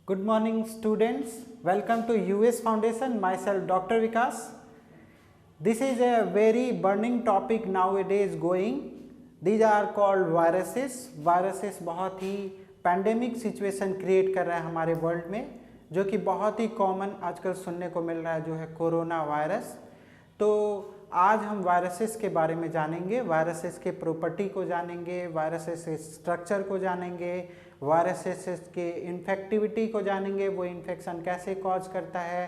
Good morning, students. Welcome to US Foundation. Myself, Dr. Vikas. This is a very burning topic nowadays going. These are called viruses. Viruses बहुत ही pandemic situation create कर रहा है हमारे world में, जो कि बहुत ही कॉमन आजकल सुनने को मिल रहा है, जो है कोरोना वायरस। तो आज हम वायरसेस के बारे में जानेंगे, वायरसेस के प्रॉपर्टी को जानेंगे, वायरसेस के स्ट्रक्चर को जानेंगे, वायरसेस के इन्फेक्टिविटी को जानेंगे, वो इन्फेक्शन कैसे कॉज करता है,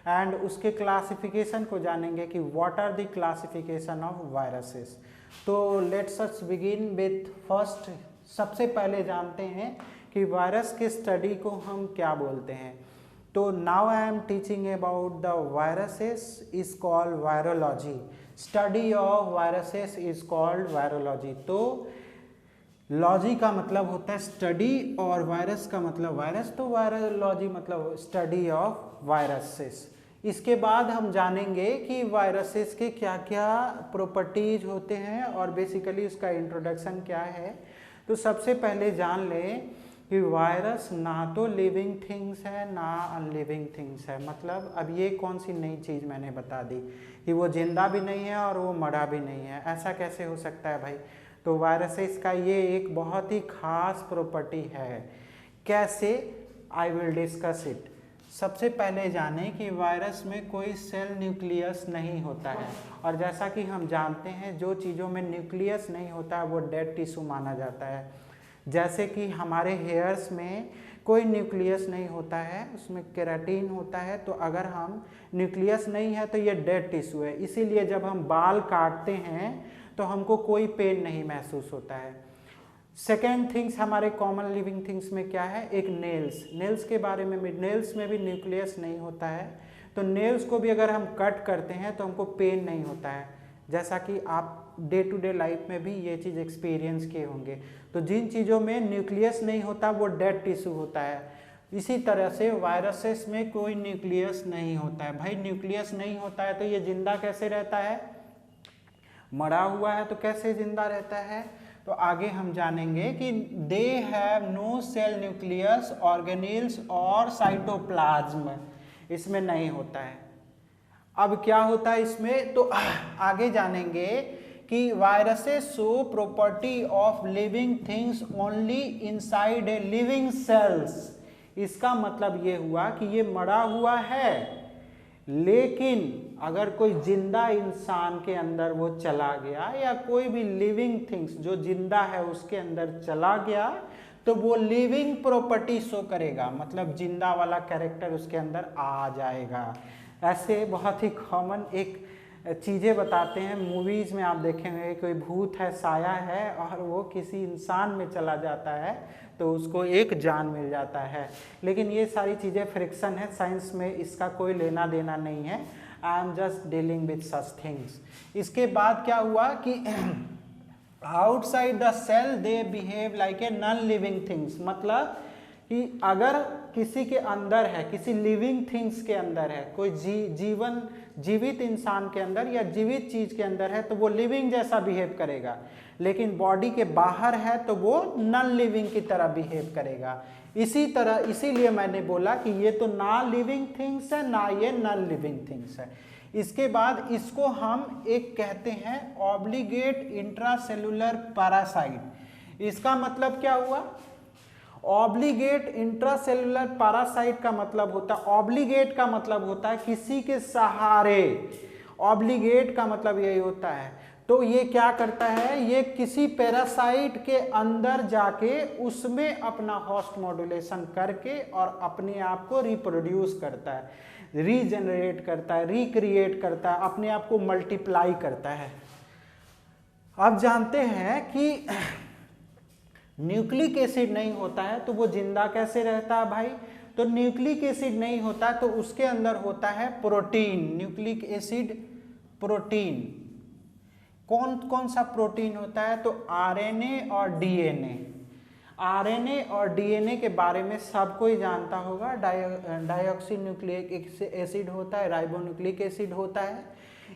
एंड उसके क्लासिफिकेशन को जानेंगे कि what are the classification of viruses. तो let's us begin with first. सबसे पहले जानते हैं कि वायरस के स्टडी को हम क्या बोलते हैं। तो now I am teaching about the viruses is called virology. Study of viruses is called virology. तो लॉजी का मतलब होता है स्टडी और वायरस का मतलब वायरस, तो वायरोलॉजी मतलब स्टडी ऑफ वायरसेस। इसके बाद हम जानेंगे कि वायरसेस के क्या क्या प्रॉपर्टीज होते हैं और बेसिकली उसका इंट्रोडक्शन क्या है। तो सबसे पहले जान लें कि वायरस ना तो लिविंग थिंग्स है ना अनलिविंग थिंग्स है। मतलब अब ये कौन सी नई चीज़ मैंने बता दी कि वो जिंदा भी नहीं है और वो मरा भी नहीं है, ऐसा कैसे हो सकता है भाई। तो वायरसेस का ये एक बहुत ही खास प्रॉपर्टी है। कैसे, आई विल डिस्कस इट। सबसे पहले जानें कि वायरस में कोई सेल न्यूक्लियस नहीं होता है, और जैसा कि हम जानते हैं जो चीज़ों में न्यूक्लियस नहीं होता है वो डेड टिश्यू माना जाता है। जैसे कि हमारे हेयर्स में कोई न्यूक्लियस नहीं होता है, उसमें केराटिन होता है, तो अगर हम न्यूक्लियस नहीं है तो ये डेड टिश्यू है। इसीलिए जब हम बाल काटते हैं तो हमको कोई पेन नहीं महसूस होता है। सेकेंड थिंग्स हमारे कॉमन लिविंग थिंग्स में क्या है, एक नेल्स। नेल्स के बारे में, नेल्स में भी न्यूक्लियस नहीं होता है, तो नेल्स को भी अगर हम कट करते हैं तो हमको पेन नहीं होता है, जैसा कि आप डे टू डे लाइफ में भी ये चीज़ एक्सपीरियंस किए होंगे। तो जिन चीज़ों में न्यूक्लियस नहीं होता वो डेड टिश्यू होता है। इसी तरह से वायरसेस में कोई न्यूक्लियस नहीं होता है। भाई न्यूक्लियस नहीं होता है तो ये जिंदा कैसे रहता है, मरा हुआ है तो कैसे जिंदा रहता है। तो आगे हम जानेंगे कि they have no cell nucleus organelles और साइटोप्लाज्म, इसमें नहीं होता है। अब क्या होता है इसमें, तो आगे जानेंगे कि viruses show property of living things only inside a living cells. इसका मतलब ये हुआ कि ये मरा हुआ है, लेकिन अगर कोई जिंदा इंसान के अंदर वो चला गया या कोई भी लिविंग थिंग्स जो जिंदा है उसके अंदर चला गया तो वो लिविंग प्रॉपर्टी शो करेगा, मतलब जिंदा वाला कैरेक्टर उसके अंदर आ जाएगा। ऐसे बहुत ही कॉमन एक चीज़ें बताते हैं, मूवीज़ में आप देखेंगे कोई भूत है, साया है, और वो किसी इंसान में चला जाता है तो उसको एक जान मिल जाता है। लेकिन ये सारी चीज़ें फ्रिक्शन है, साइंस में इसका कोई लेना देना नहीं है। I am just dealing with such things. इसके बाद क्या हुआ कि outside the cell they behave like a non living things. मतलब कि अगर किसी के अंदर है, किसी लिविंग थिंग्स के अंदर है, कोई जीवित इंसान के अंदर या जीवित चीज़ के अंदर है तो वो लिविंग जैसा बिहेव करेगा, लेकिन बॉडी के बाहर है तो वो नॉन लिविंग की तरह बिहेव करेगा। इसी तरह, इसीलिए मैंने बोला कि ये तो ना लिविंग थिंग्स है ना ये नॉन लिविंग थिंग्स है। इसके बाद इसको हम एक कहते हैं ऑब्लिगेट इंट्रासेलुलर पैरासाइट। इसका मतलब क्या हुआ, ऑब्लिगेट इंट्रासेलुलर पैरासाइट का मतलब होता है, ऑब्लिगेट का मतलब होता है किसी के सहारे, ऑब्लिगेट का मतलब यही होता है। तो ये क्या करता है, ये किसी पैरासाइट के अंदर जाके उसमें अपना होस्ट मॉड्यूलेशन करके और अपने आप को रिप्रोड्यूस करता है, रीजनरेट करता है, रिक्रिएट करता है, अपने आप को मल्टीप्लाई करता है। अब जानते हैं कि न्यूक्लिक एसिड नहीं होता है तो वो जिंदा कैसे रहता है भाई। तो न्यूक्लिक एसिड नहीं होता तो उसके अंदर होता है प्रोटीन। न्यूक्लिक एसिड प्रोटीन, कौन कौन सा प्रोटीन होता है, तो आरएनए और डीएनए। आरएनए और डीएनए के बारे में सब कोई जानता होगा। डाइऑक्सी न्यूक्लिक एसिड होता है, राइबोन्यूक्लिक एसिड होता है,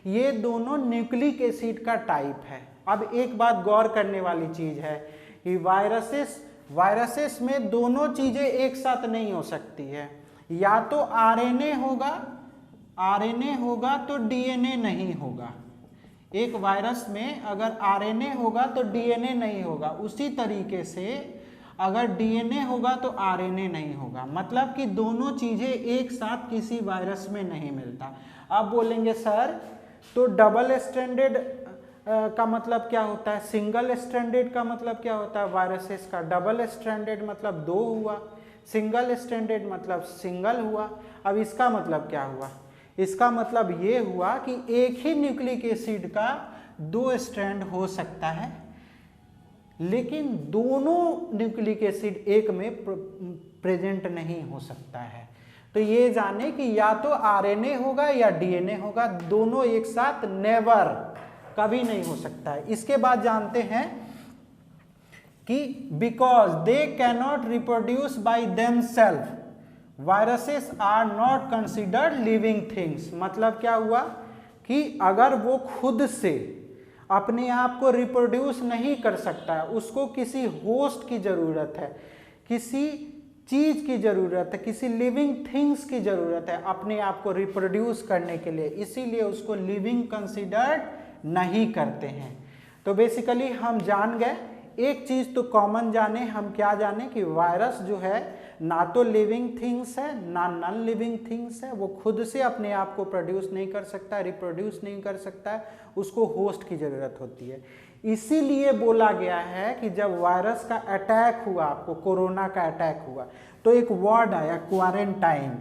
ये दोनों न्यूक्लिक एसिड का टाइप है। अब एक बात गौर करने वाली चीज है कि वायरसेस वायरसेस में दोनों चीजें एक साथ नहीं हो सकती है, या तो आरएनए होगा तो डीएनए नहीं होगा। एक वायरस में अगर आरएनए होगा तो डीएनए नहीं होगा, उसी तरीके से अगर डीएनए होगा तो आरएनए नहीं होगा। मतलब कि दोनों चीजें एक साथ किसी वायरस में नहीं मिलता। आप बोलेंगे सर तो डबल स्ट्रैंडेड का मतलब क्या होता है, सिंगल स्ट्रैंडेड का मतलब क्या होता है वायरसेस का? डबल स्ट्रैंडेड मतलब 2 हुआ, सिंगल स्ट्रैंडेड मतलब सिंगल हुआ। अब इसका मतलब क्या हुआ? इसका मतलब ये हुआ कि एक ही न्यूक्लिक एसिड का 2 स्ट्रैंड हो सकता है, लेकिन दोनों न्यूक्लिक एसिड एक में प्रेजेंट नहीं हो सकता है। तो ये जाने कि या तो आरएनए होगा या डीएनए होगा, दोनों एक साथ नेवर, कभी नहीं हो सकता है। इसके बाद जानते हैं कि because they cannot reproduce by themselves, viruses are not considered living things. मतलब क्या हुआ कि अगर वो खुद से अपने आप को रिप्रोड्यूस नहीं कर सकता है, उसको किसी होस्ट की जरूरत है, किसी चीज की जरूरत है, किसी लिविंग थिंग्स की जरूरत है अपने आप को रिप्रोड्यूस करने के लिए, इसीलिए उसको लिविंग कंसिडर्ड नहीं करते हैं। तो बेसिकली हम जान गए, एक चीज तो कॉमन जाने, हम क्या जाने कि वायरस जो है ना तो लिविंग थिंग्स है ना नॉन लिविंग थिंग्स है, वो खुद से अपने आप को प्रोड्यूस नहीं कर सकता, रिप्रोड्यूस नहीं कर सकता है, उसको होस्ट की जरूरत होती है। इसीलिए बोला गया है कि जब वायरस का अटैक हुआ, आपको कोरोना का अटैक हुआ, तो एक वर्ड आया क्वारंटाइन।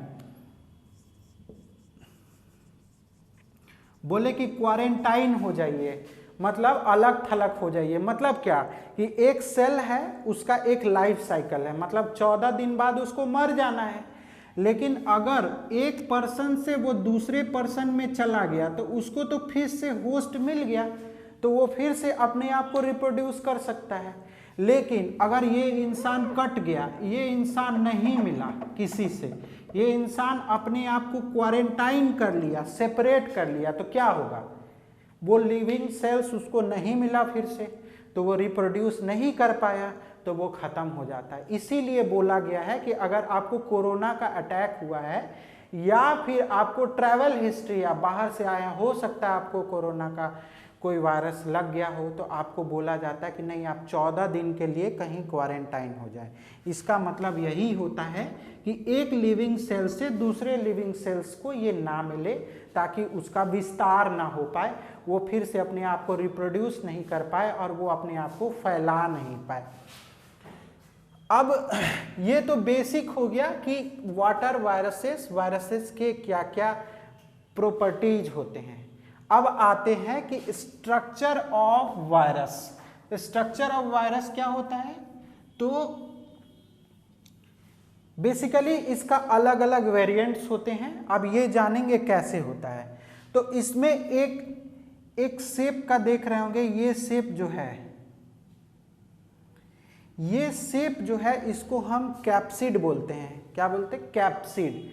बोले कि क्वारंटाइन हो जाइए, मतलब अलग थलग हो जाइए। मतलब क्या कि एक सेल है, उसका एक लाइफ साइकिल है, मतलब 14 दिन बाद उसको मर जाना है। लेकिन अगर एक पर्सन से वो दूसरे पर्सन में चला गया तो उसको तो फिर से होस्ट मिल गया, तो वो फिर से अपने आप को रिप्रोड्यूस कर सकता है। लेकिन अगर ये इंसान कट गया, ये इंसान नहीं मिला किसी से, ये इंसान अपने आप को क्वारंटाइन कर लिया, सेपरेट कर लिया, तो क्या होगा? वो लिविंग सेल्स उसको नहीं मिला फिर से, तो वो रिप्रोड्यूस नहीं कर पाया, तो वो खत्म हो जाता है। इसीलिए बोला गया है कि अगर आपको कोरोना का अटैक हुआ है या फिर आपको ट्रैवल हिस्ट्री या बाहर से आया, हो सकता है आपको कोरोना का कोई वायरस लग गया हो, तो आपको बोला जाता है कि नहीं, आप 14 दिन के लिए कहीं क्वारंटाइन हो जाए। इसका मतलब यही होता है कि एक लिविंग सेल से दूसरे लिविंग सेल्स को ये ना मिले, ताकि उसका विस्तार ना हो पाए, वो फिर से अपने आप को रिप्रोड्यूस नहीं कर पाए और वो अपने आप को फैला नहीं पाए। अब ये तो बेसिक हो गया कि वाटर वायरसेस के क्या क्या प्रॉपर्टीज होते हैं। अब आते हैं कि structure of virus. Structure of virus क्या होता है? तो बेसिकली इसका अलग अलग वेरिएंट्स होते हैं। अब ये जानेंगे कैसे होता है। तो इसमें एक शेप का देख रहे होंगे, ये शेप जो है, ये शेप जो है इसको हम कैप्सिड बोलते हैं। क्या बोलते हैं? कैप्सिड।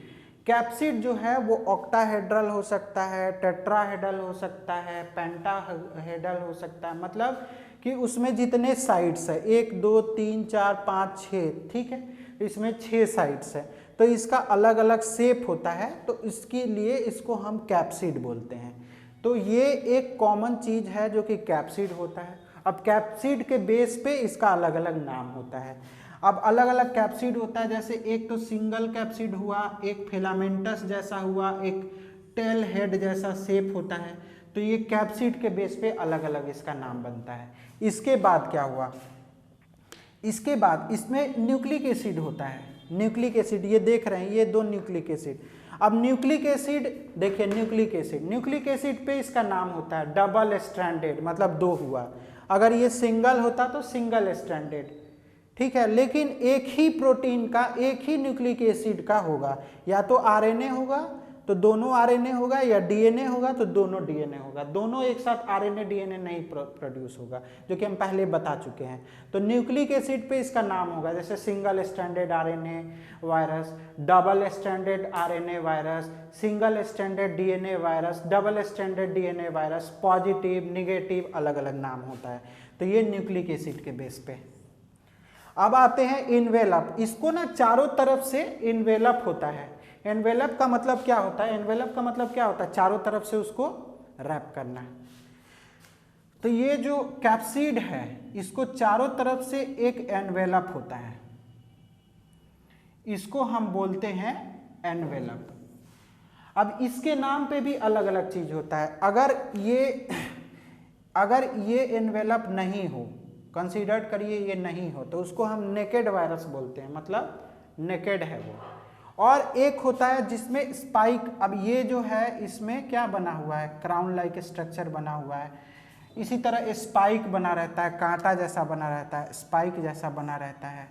कैप्सिड जो है वो ऑक्टाहेड्रल हो सकता है, टेट्राहेड्रल हो सकता है, पेंटाहेड्रल हो सकता है। मतलब कि उसमें जितने साइड्स है, 1 2 3 4 5 6, ठीक है, इसमें 6 साइड्स है, तो इसका अलग अलग शेप होता है, तो इसके लिए इसको हम कैप्सिड बोलते हैं। तो ये एक कॉमन चीज है जो कि कैप्सिड होता है। अब कैप्सिड के बेस पे इसका अलग अलग नाम होता है। अब अलग अलग कैप्सिड होता है, जैसे एक तो सिंगल कैप्सिड हुआ, एक फिलामेंटस जैसा हुआ, एक टेल हेड जैसा शेप होता है। तो ये कैप्सिड के बेस पे अलग अलग इसका नाम बनता है। इसके बाद क्या हुआ? इसके बाद इसमें न्यूक्लिक एसिड होता है। न्यूक्लिक एसिड ये देख रहे हैं, ये 2 न्यूक्लिक एसिड। अब न्यूक्लिक एसिड देखिए, न्यूक्लिक एसिड पे इसका नाम होता है डबल स्ट्रैंडेड, मतलब 2 हुआ। अगर ये सिंगल होता तो सिंगल स्ट्रैंडेड, ठीक है। लेकिन एक ही प्रोटीन का, एक ही न्यूक्लिक एसिड का होगा, या तो आरएनए होगा तो दोनों आरएनए होगा, या डीएनए होगा तो दोनों डीएनए होगा। दोनों एक साथ आरएनए डीएनए नहीं प्रोड्यूस होगा, जो कि हम पहले बता चुके हैं। तो न्यूक्लिक एसिड पे इसका नाम होगा, जैसे single stranded RNA virus, double stranded RNA virus, single stranded DNA virus, double stranded DNA virus, positive, negative, अलग अलग नाम होता है। तो ये न्यूक्लिक एसिड के बेस पे। अब आते हैं इन्वेलप। इसको ना चारों तरफ से इन्वेलप होता है। एनवेलप का मतलब क्या होता है? एनवेलप का मतलब क्या होता है? चारों तरफ से उसको रैप करना है। तो ये जो कैप्सिड है इसको चारों तरफ से एक एनवेलप होता है, इसको हम बोलते हैं एनवेलप। अब इसके नाम पे भी अलग अलग चीज होता है। अगर ये एनवेलप नहीं हो, कंसीडर करिए ये नहीं हो, तो उसको हम नेकेड वायरस बोलते हैं, मतलब नेकेड है वो। और एक होता है जिसमें स्पाइक, अब ये जो है इसमें क्या बना हुआ है, क्राउन लाइक स्ट्रक्चर बना हुआ है, इसी तरह स्पाइक बना रहता है, कांटा जैसा बना रहता है, स्पाइक जैसा बना रहता है।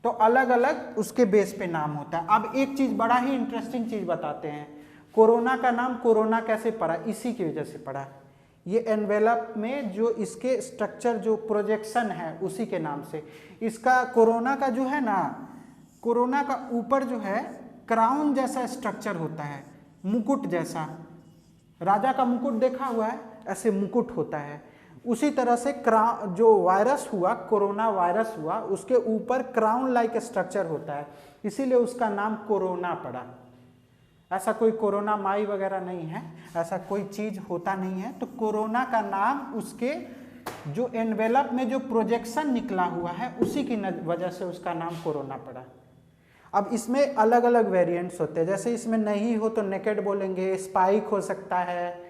तो अलग अलग उसके बेस पे नाम होता है। अब एक चीज, बड़ा ही इंटरेस्टिंग चीज बताते हैं, कोरोना का नाम कोरोना कैसे पड़ा? इसी की वजह से पड़ा। ये एनवेलप में जो इसके स्ट्रक्चर, जो प्रोजेक्शन है, उसी के नाम से इसका कोरोना का जो है ना, कोरोना का ऊपर जो है क्राउन जैसा स्ट्रक्चर होता है, मुकुट जैसा। राजा का मुकुट देखा हुआ है, ऐसे मुकुट होता है। उसी तरह से जो वायरस हुआ, कोरोना वायरस हुआ, उसके ऊपर क्राउन लाइक स्ट्रक्चर होता है, इसीलिए उसका नाम कोरोना पड़ा। ऐसा कोई कोरोना माई वगैरह नहीं है, ऐसा कोई चीज होता नहीं है। तो कोरोना का नाम उसके जो एनवेलप में जो प्रोजेक्शन निकला हुआ है उसी की वजह से उसका नाम कोरोना पड़ा। अब इसमें अलग अलग वेरिएंट्स होते हैं, जैसे इसमें नहीं हो तो नेकेड बोलेंगे, स्पाइक हो सकता है,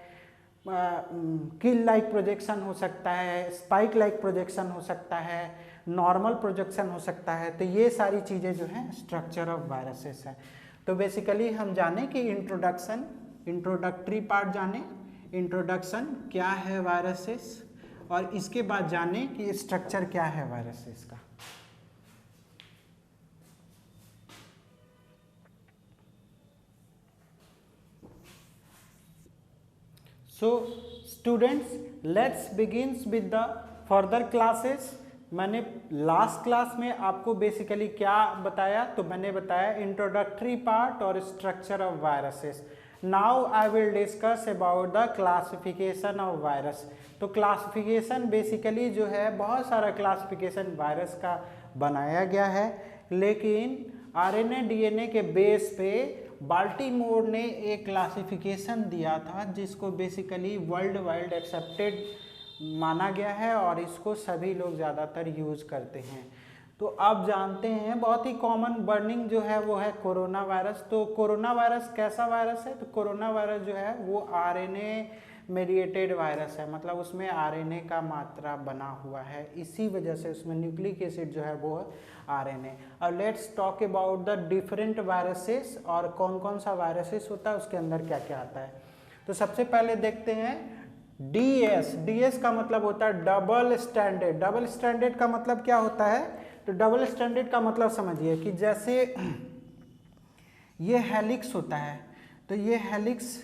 किल लाइक प्रोजेक्शन हो सकता है, स्पाइक लाइक प्रोजेक्शन हो सकता है, नॉर्मल प्रोजेक्शन हो सकता है। तो ये सारी चीज़ें जो हैं स्ट्रक्चर ऑफ वायरसेस है। तो बेसिकली हम जाने कि इंट्रोडक्टरी पार्ट जाने, इंट्रोडक्शन क्या है वायरसेस, और इसके बाद जाने कि स्ट्रक्चर क्या है वायरसेस का। So students, let's begins with the further classes. मैंने लास्ट क्लास में आपको बेसिकली क्या बताया? तो मैंने बताया इंट्रोडक्टरी पार्ट और structure of viruses. Now I will discuss about the classification of virus. तो क्लासिफिकेशन बेसिकली जो है, बहुत सारा क्लासिफिकेशन वायरस का बनाया गया है, लेकिन आरएनए डीएनए के बेस पे बाल्टीमोर ने एक क्लासिफिकेशन दिया था जिसको बेसिकली वर्ल्ड वाइड एक्सेप्टेड माना गया है और इसको सभी लोग ज़्यादातर यूज करते हैं। तो अब जानते हैं, बहुत ही कॉमन बर्निंग जो है वो है कोरोना वायरस। तो कोरोना वायरस कैसा वायरस है? तो कोरोना वायरस जो है वो आरएनए मेडिएटेड वायरस है, मतलब उसमें आरएनए का मात्रा बना हुआ है, इसी वजह से उसमें न्यूक्लिक एसिड जो है वो आरएनए। अब let's talk about the different viruses, और कौन कौन सा वायरसेस होता है, उसके अंदर क्या क्या आता है। तो सबसे पहले देखते हैं डीएस। डीएस का मतलब होता है डबल स्टैंडर्ड। डबल स्टैंडर्ड का मतलब क्या होता है? तो डबल स्टैंडर्ड का मतलब समझिए कि जैसे ये हेलिक्स होता है, तो ये हेलिक्स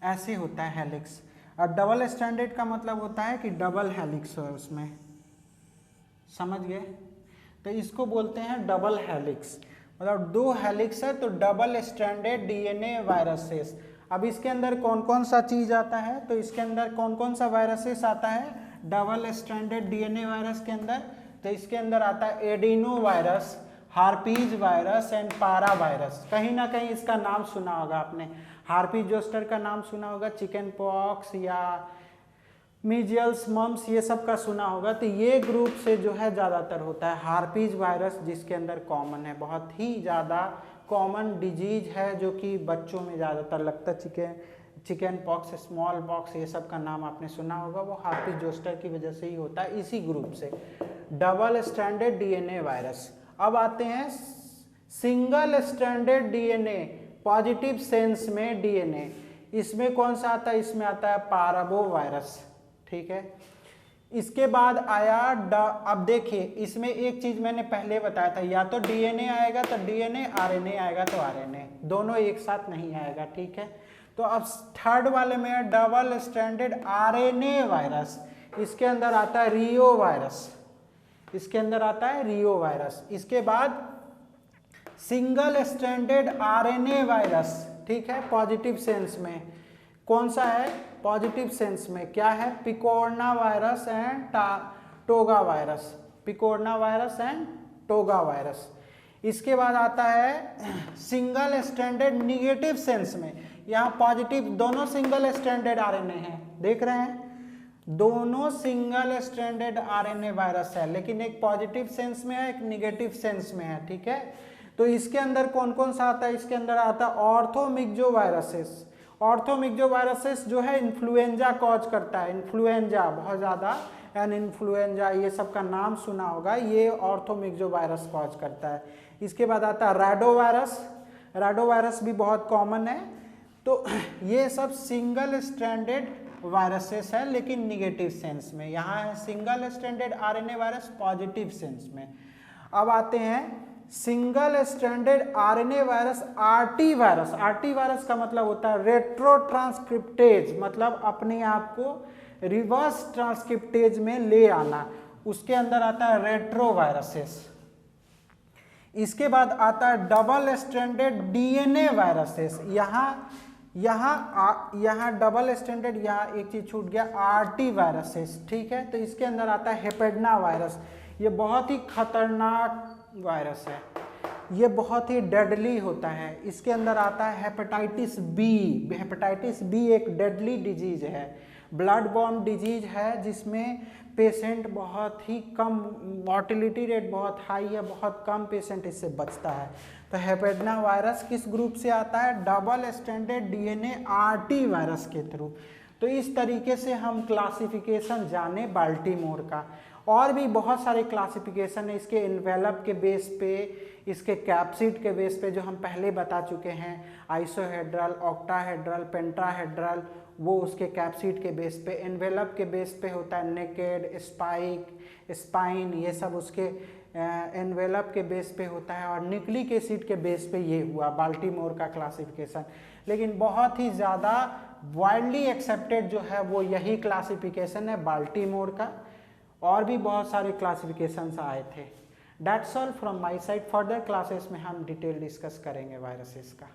ऐसे होता है, हेलिक्स। और डबल स्टैंडर्ड का मतलब होता है कि डबल हेलिक्स हो उसमें, समझ गए? तो इसको बोलते हैं डबल हेलिक्स, मतलब दो हेलिक्स है तो डबल स्टैंडर्ड डीएनए वायरसेस। अब इसके अंदर कौन कौन सा चीज आता है? तो इसके अंदर कौन कौन सा वायरसेस आता है डबल स्टैंडर्ड डीएनए वायरस के अंदर? तो इसके अंदर आता है adeno virus, herpes virus and para virus. कहीं ना कहीं इसका नाम सुना होगा आपने, हार्पीज जोस्टर का नाम सुना होगा, चिकन पॉक्स या मीजियल्स, मम्स, ये सब का सुना होगा। तो ये ग्रुप से जो है ज़्यादातर होता है हार्पीज वायरस, जिसके अंदर कॉमन है, बहुत ही ज़्यादा कॉमन डिजीज है जो कि बच्चों में ज़्यादातर लगता है। चिकन पॉक्स, स्मॉल पॉक्स, ये सब का नाम आपने सुना होगा, वो हार्पीज जोस्टर की वजह से ही होता है, इसी ग्रुप से, डबल स्टैंडर्ड डीएनए वायरस। अब आते हैं single standard DNA, positive sense में डीएनए, इसमें कौन सा आता है? इसमें आता है पाराबो वायरस, ठीक है। इसके बाद आया अब देखिए, इसमें एक चीज मैंने पहले बताया था, या तो डीएनए आएगा तो डीएनए, आरएनए आएगा तो आरएनए, दोनों एक साथ नहीं आएगा, ठीक है। तो अब थर्ड वाले में है डबल स्टैंडर्ड आरएनए वायरस, इसके अंदर आता है रियो वायरस, इसके अंदर आता है रियो वायरस। इसके बाद सिंगल स्टैंडर्ड आरएनए वायरस, ठीक है, पॉजिटिव सेंस में कौन सा है? पॉजिटिव सेंस में क्या है? Picorna virus and toga virus. Picorna virus and toga virus. इसके बाद आता है सिंगल स्ट्रैंडेड निगेटिव सेंस में, यहाँ पॉजिटिव दोनों सिंगल स्ट्रैंडेड आरएनए हैं, देख रहे हैं दोनों सिंगल स्ट्रैंडेड आरएनए वायरस है, लेकिन एक पॉजिटिव सेंस में है एक निगेटिव सेंस में है, ठीक है। तो इसके अंदर कौन कौन सा आता है, इसके अंदर आता है ऑर्थोमिक्जो वायरसेस। ऑर्थोमिक्जो वायरसेस जो है इन्फ्लुएंजा कॉज करता है, इन्फ्लुएंजा बहुत ज़्यादा एंड इन्फ्लुएंजा ये सब का नाम सुना होगा, ये ऑर्थोमिक्जो वायरस कॉज करता है। इसके बाद आता है रैडो वायरस, रैडो वायरस भी बहुत कॉमन है। तो ये सब सिंगल स्ट्रैंडेड वायरसेस है लेकिन निगेटिव सेंस में, यहाँ है single stranded RNA virus positive sense में। अब आते हैं single stranded RNA virus RT virus. RT virus का मतलब होता है रेट्रो ट्रांसक्रिप्टेज, मतलब अपने आप को रिवर्स ट्रांसक्रिप्टेज में ले आना, उसके अंदर आता है रेट्रो वायरसेस। इसके बाद आता है डबल स्ट्रैंडेड डीएनए वायरसेस। यहाँ डबल स्टैंडर्ड, यहाँ एक चीज छूट गया आरटी वायरसेस, ठीक है। तो इसके अंदर आता है हेपेडना वायरस, ये बहुत ही खतरनाक वायरस है, ये बहुत ही डेडली होता है। इसके अंदर आता है हेपेटाइटिस बी। हेपेटाइटिस बी एक डेडली डिजीज है, ब्लड बॉर्न डिजीज है जिसमें पेशेंट बहुत ही कम, मॉर्टिलिटी रेट बहुत हाई है, बहुत कम पेशेंट इससे बचता है। तो हेपेडना वायरस किस ग्रुप से आता है, double standard DNA RT virus के थ्रू। तो इस तरीके से हम क्लासिफिकेशन जाने बाल्टीमोर का। और भी बहुत सारे क्लासिफिकेशन है इसके एनवेलप के बेस पे, इसके कैप्सिड के बेस पे जो हम पहले बता चुके हैं, आइसोहेड्रल, ऑक्टाहेड्रल, पेंटाहेड्रल, वो उसके कैप्सिड के बेस पे। एनवेलप के बेस पे होता है नेकेड, स्पाइक, स्पाइन, ये सब उसके एनवेलप के बेस पे होता है। और न्यूक्लिक एसिड के बेस पे ये हुआ बाल्टीमोर का क्लासिफिकेशन। लेकिन बहुत ही ज़्यादा वाइडली एक्सेप्टेड जो है वो यही क्लासिफिकेशन है बाल्टीमोर का। और भी बहुत सारे क्लासिफिकेशंस आए थे। That's all from my side. Further classes में हम डिटेल डिस्कस करेंगे वायरसेस का।